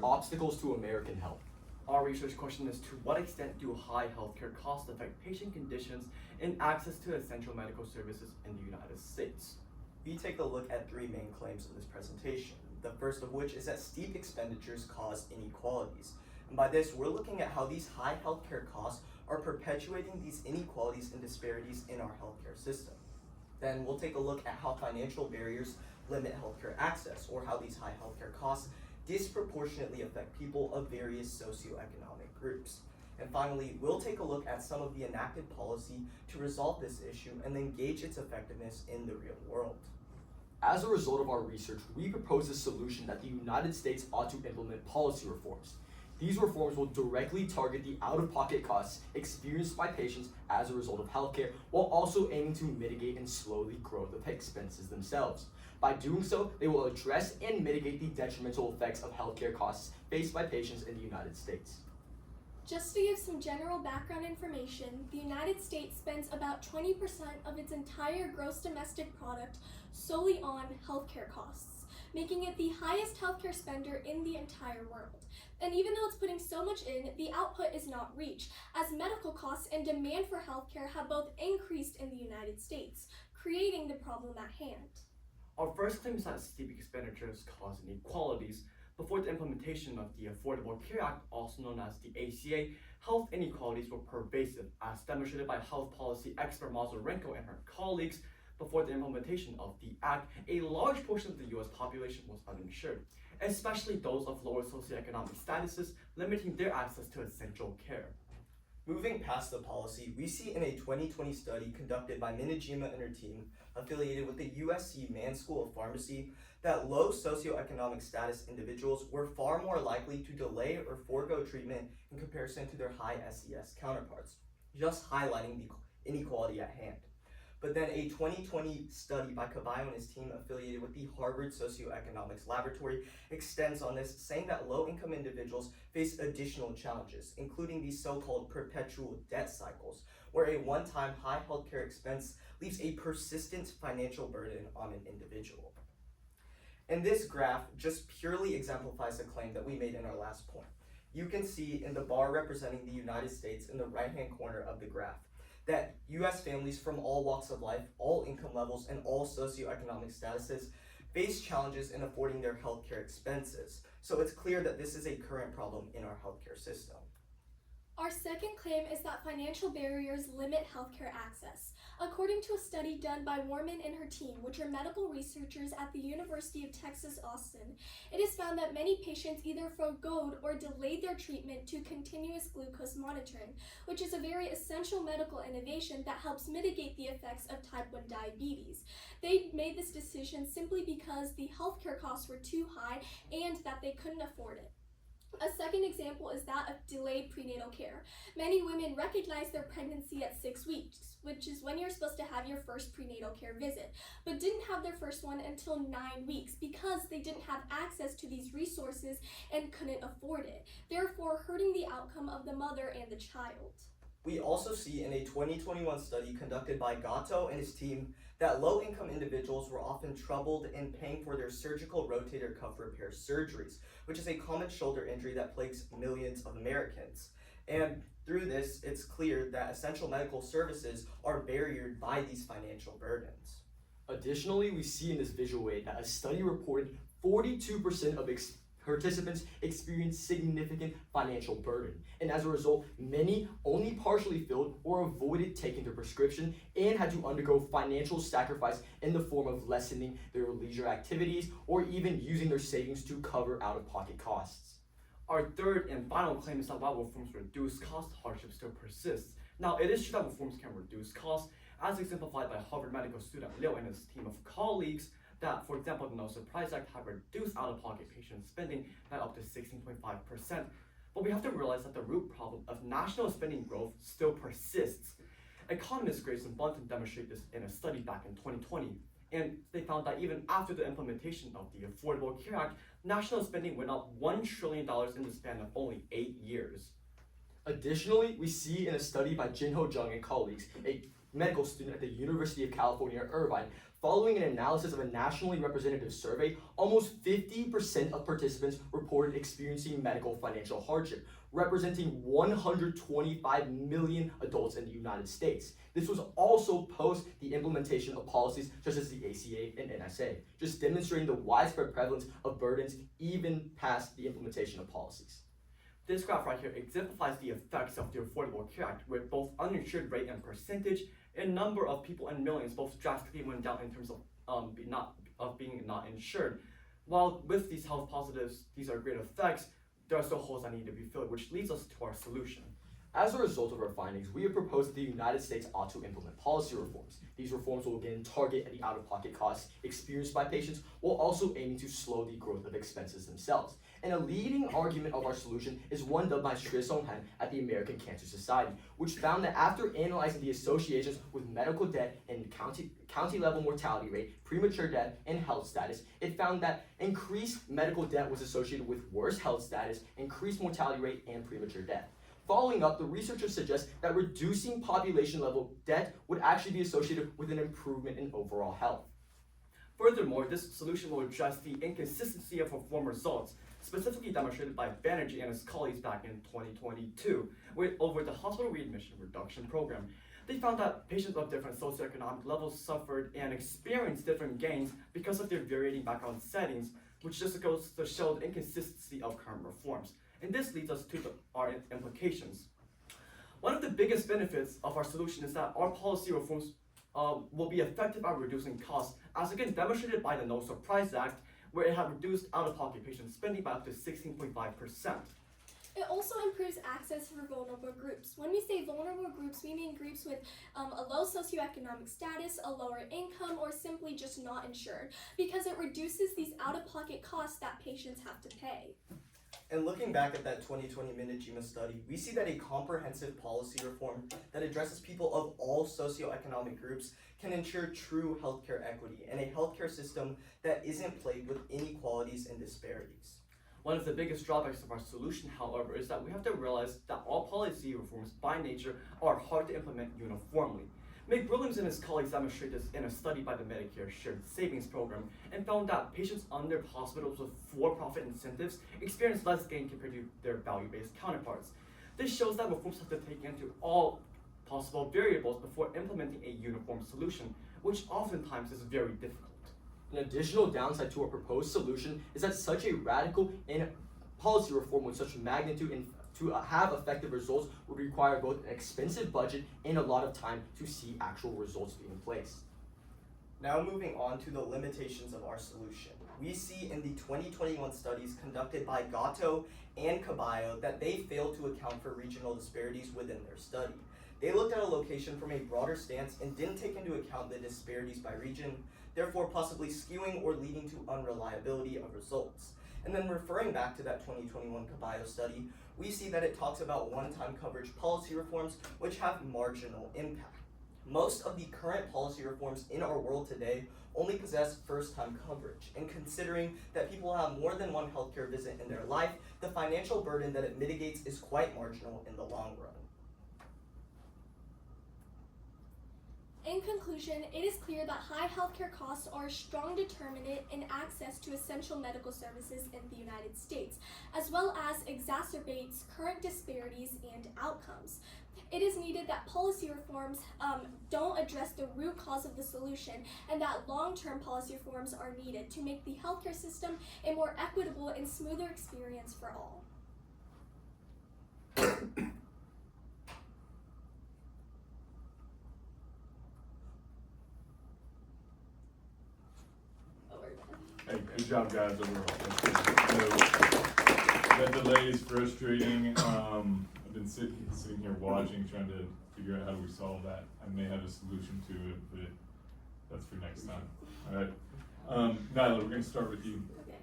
Obstacles to American health. Our research question is, to what extent do high healthcare costs affect patient conditions and access to essential medical services in the United States? We take a look at three main claims in this presentation. The first of which is that steep expenditures cause inequalities. And by this, we're looking at how these high healthcare costs are perpetuating these inequalities and disparities in our healthcare system. Then we'll take a look at how financial barriers limit healthcare access, or how these high healthcare costs disproportionately affect people of various socioeconomic groups. And finally, we'll take a look at some of the enacted policy to resolve this issue and then gauge its effectiveness in the real world. As a result of our research, we propose a solution that the United States ought to implement policy reforms. These reforms will directly target the out-of-pocket costs experienced by patients as a result of healthcare, while also aiming to mitigate and slow the growth of expenses themselves. By doing so, they will address and mitigate the detrimental effects of healthcare costs faced by patients in the United States. Just to give some general background information, the United States spends about 20% of its entire gross domestic product solely on healthcare costs, making it the highest healthcare spender in the entire world. And even though it's putting so much in, the output is not reached, as medical costs and demand for healthcare have both increased in the United States, creating the problem at hand. Our first claim is that steep expenditures cause inequalities. Before the implementation of the Affordable Care Act, also known as the ACA, health inequalities were pervasive, as demonstrated by health policy expert Mazurenko and her colleagues. Before the implementation of the Act, a large portion of the US population was uninsured, especially those of lower socioeconomic statuses, limiting their access to essential care. Moving past the policy, we see in a 2020 study conducted by Minijima and her team, affiliated with the USC Mann School of Pharmacy, that low socioeconomic status individuals were far more likely to delay or forego treatment in comparison to their high SES counterparts, just highlighting the inequality at hand. But then a 2020 study by Caballo and his team, affiliated with the Harvard Socioeconomics Laboratory, extends on this, saying that low-income individuals face additional challenges, including these so-called perpetual debt cycles, where a one-time high healthcare expense leaves a persistent financial burden on an individual. And this graph just purely exemplifies the claim that we made in our last point. You can see in the bar representing the United States in the right-hand corner of the graph that US families from all walks of life, all income levels, and all socioeconomic statuses face challenges in affording their healthcare expenses. So it's clear that this is a current problem in our healthcare system. Our second claim is that financial barriers limit healthcare access. According to a study done by Warman and her team, which are medical researchers at the University of Texas, Austin, it is found that many patients either forgoed or delayed their treatment to continuous glucose monitoring, which is a very essential medical innovation that helps mitigate the effects of type 1 diabetes. They made this decision simply because the healthcare costs were too high and that they couldn't afford it. A second example is that of delayed prenatal care. Many women recognize their pregnancy at 6 weeks, which is when you're supposed to have your first prenatal care visit, but didn't have their first one until 9 weeks because they didn't have access to these resources and couldn't afford it, therefore hurting the outcome of the mother and the child. We also see in a 2021 study conducted by Gatto and his team that low-income individuals were often troubled in paying for their surgical rotator cuff repair surgeries, which is a common shoulder injury that plagues millions of Americans. And through this, it's clear that essential medical services are barriered by these financial burdens. Additionally, we see in this visual aid that a study reported 42% of participants experienced significant financial burden, and as a result, many only partially filled or avoided taking their prescription and had to undergo financial sacrifice in the form of lessening their leisure activities or even using their savings to cover out-of-pocket costs. Our third and final claim is that while reforms reduce costs, hardships still persist. Now, it is true that reforms can reduce costs, as exemplified by Harvard medical student Liu and his team of colleagues, that, for example, the No Surprise Act have reduced out-of-pocket patient spending by up to 16.5%. But we have to realize that the root problem of national spending growth still persists. Economist Grayson Bunton demonstrated this in a study back in 2020, and they found that even after the implementation of the Affordable Care Act, national spending went up $1 trillion in the span of only 8 years. Additionally, we see in a study by Jinho Jung and colleagues medical student at the University of California, Irvine. Following an analysis of a nationally representative survey, almost 50% of participants reported experiencing medical financial hardship, representing 125 million adults in the United States. This was also post the implementation of policies such as the ACA and NSA, just demonstrating the widespread prevalence of burdens even past the implementation of policies. This graph right here exemplifies the effects of the Affordable Care Act, with both uninsured rate and percentage and number of people in millions both drastically went down in terms of being not insured. While with these health positives, these are great effects, there are still holes that need to be filled, which leads us to our solution. As a result of our findings, we have proposed that the United States ought to implement policy reforms. These reforms will again target the out-of-pocket costs experienced by patients, while also aiming to slow the growth of expenses themselves. And a leading argument of our solution is one done by Shri Songhan at the American Cancer Society, which found that after analyzing the associations with medical debt and county-level mortality rate, premature death, and health status, it found that increased medical debt was associated with worse health status, increased mortality rate, and premature death. Following up, the researchers suggest that reducing population-level debt would actually be associated with an improvement in overall health. Furthermore, this solution will address the inconsistency of reform results, specifically demonstrated by Banerjee and his colleagues back in 2022, over the hospital readmission reduction program. They found that patients of different socioeconomic levels suffered and experienced different gains because of their varying background settings, which just goes to show the inconsistency of current reforms. And this leads us to our implications. One of the biggest benefits of our solution is that our policy reforms will be effective at reducing costs, as again demonstrated by the No Surprise Act, where it had reduced out-of-pocket patient spending by up to 16.5%. It also improves access for vulnerable groups. When we say vulnerable groups, we mean groups with a low socioeconomic status, a lower income, or simply just not insured, because it reduces these out-of-pocket costs that patients have to pay. And looking back at that 2020 Minijima study, we see that a comprehensive policy reform that addresses people of all socioeconomic groups can ensure true healthcare equity and a healthcare system that isn't plagued with inequalities and disparities. One of the biggest drawbacks of our solution, however, is that we have to realize that all policy reforms by nature are hard to implement uniformly. McWilliams and his colleagues demonstrated this in a study by the Medicare Shared Savings Program and found that patients under hospitals with for-profit incentives experience less gain compared to their value-based counterparts. This shows that reforms have to take into all possible variables before implementing a uniform solution, which oftentimes is very difficult. An additional downside to our proposed solution is that such a radical policy reform with such magnitude and to have effective results would require both an expensive budget and a lot of time to see actual results being placed. Now moving on to the limitations of our solution. We see in the 2021 studies conducted by Gatto and Caballo that they failed to account for regional disparities within their study. They looked at a location from a broader stance and didn't take into account the disparities by region, therefore possibly skewing or leading to unreliability of results. And then referring back to that 2021 Caballo study, we see that it talks about one-time coverage policy reforms which have marginal impact. Most of the current policy reforms in our world today only possess first-time coverage, and considering that people have more than one healthcare visit in their life, the financial burden that it mitigates is quite marginal in the long run. In conclusion, it is clear that high healthcare costs are a strong determinant in access to essential medical services in the United States, as well as exacerbates current disparities and outcomes. It is needed that policy reforms don't address the root cause of the solution, and that long-term policy reforms are needed to make the healthcare system a more equitable and smoother experience for all. Hey, good job, guys, overall. That delay is frustrating. I've been sitting here watching, trying to figure out how we solve that. I may have a solution to it, but that's for next time. All right. Nyla, we're going to start with you. Okay.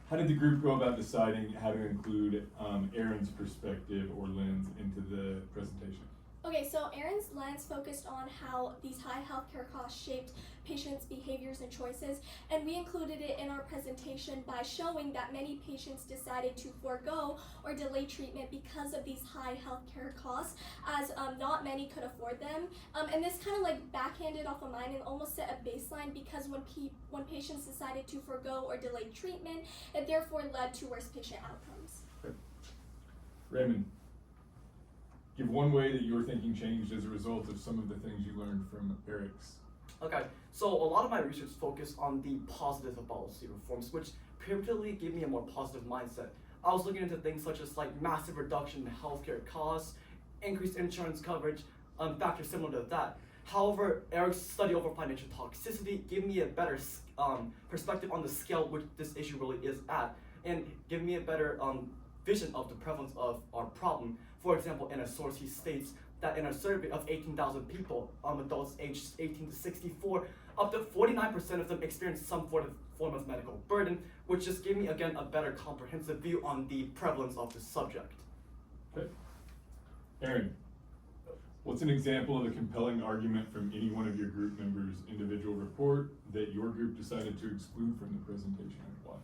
How did the group go about deciding how to include Aaron's perspective or lens into the presentation? Okay, so Aaron's lens focused on how these high healthcare costs shaped patients' behaviors and choices, and we included it in our presentation by showing that many patients decided to forego or delay treatment because of these high healthcare costs, as not many could afford them. And this kind of like backhanded off of mine and almost set a baseline, because when patients decided to forego or delay treatment, it therefore led to worse patient outcomes. Raymond, give one way that your thinking changed as a result of some of the things you learned from Eric's. Okay, so a lot of my research focused on the positive of policy reforms, which pivotally gave me a more positive mindset. I was looking into things such as like massive reduction in healthcare costs, increased insurance coverage, factors similar to that. However, Eric's study over financial toxicity gave me a better perspective on the scale which this issue really is at, and gave me a better vision of the prevalence of our problem. For example, in a source, he states that in a survey of 18,000 people, adults aged 18 to 64, up to 49% of them experienced some form of medical burden, which just gave me, again, a better comprehensive view on the prevalence of the subject. Okay. Aaron, what's an example of a compelling argument from any one of your group members' individual report that your group decided to exclude from the presentation, and why?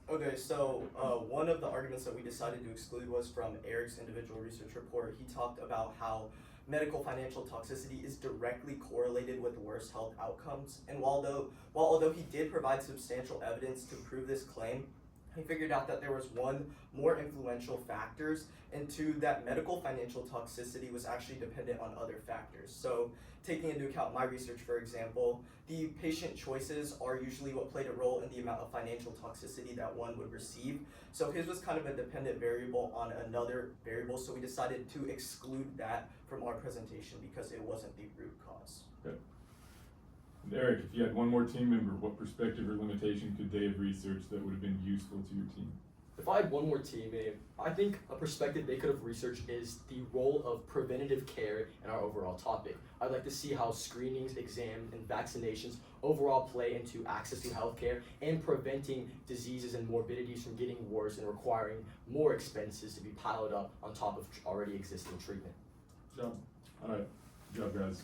Okay, so one of the arguments that we decided to exclude was from Eric's individual research report. He talked about how medical financial toxicity is directly correlated with worse health outcomes. And although he did provide substantial evidence to prove this claim, he figured out that there was one, more influential factors, and two, that medical financial toxicity was actually dependent on other factors. So taking into account my research, for example, the patient choices are usually what played a role in the amount of financial toxicity that one would receive. So his was kind of a dependent variable on another variable, so we decided to exclude that from our presentation because it wasn't the root cause. Okay. And Eric, if you had one more team member, what perspective or limitation could they have researched that would have been useful to your team? If I had one more teammate, I think a perspective they could have researched is the role of preventative care in our overall topic. I'd like to see how screenings, exams, and vaccinations overall play into access to healthcare and preventing diseases and morbidities from getting worse and requiring more expenses to be piled up on top of already existing treatment. Good job. All right. Good job, guys.